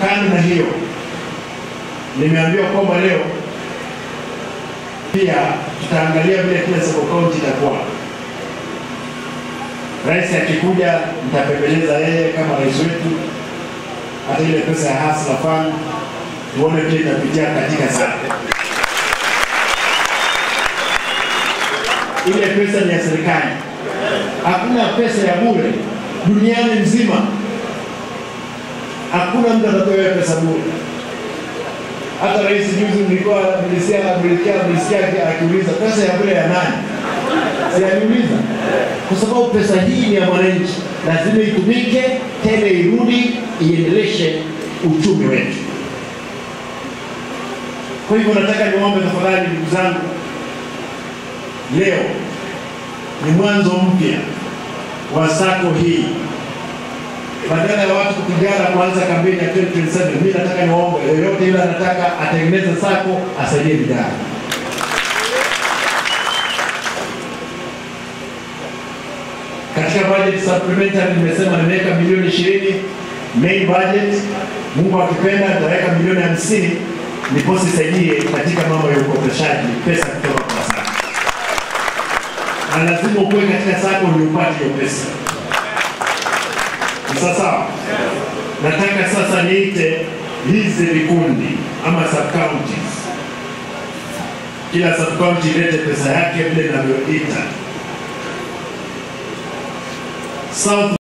Kando na hiyo, nimeambiwa kwamba leo pia tutaangalia vile kila sub-county itakuwa. Rais akikuja nitapembeleza yeye kama rais wetu, hata ile pesa ya Hustler Fund tuone vile itapitia katika sasa. Ile pesa ni ya serikali. Hakuna pesa ya bure duniani nzima. Hakuna mtu anatoa pesa bure. Hata rais juzi nilisikia akiuliza pesa ya bure ya nani? Sianiuliza. Kwa sababu pesa hii ni ya mwananchi, lazima itumike tena irudi iendeleshe uchumi wetu. Kwa hivyo nataka niombe tafadhali ndugu zangu, leo ni mwanzo mpya wa sako hii. Badala ya watu kupigana kuanza kampeni ya 2027, mimi nataka niombe yoyote yule anataka atengeneze sako asaidie vijana. Katika budget supplementary nimesema nimeweka milioni 20 main budget. Mungu akipenda nitaweka milioni 50 niposi saidie katika mambo ya ukopeshaji pesa kutoka kwa sako. Na lazima ukue katika sako ndio upate hiyo pesa. Sasa nataka sasa niite hizi vikundi ama sub-counties. Kila sub-county ilete pesa yake vile ninavyoita. South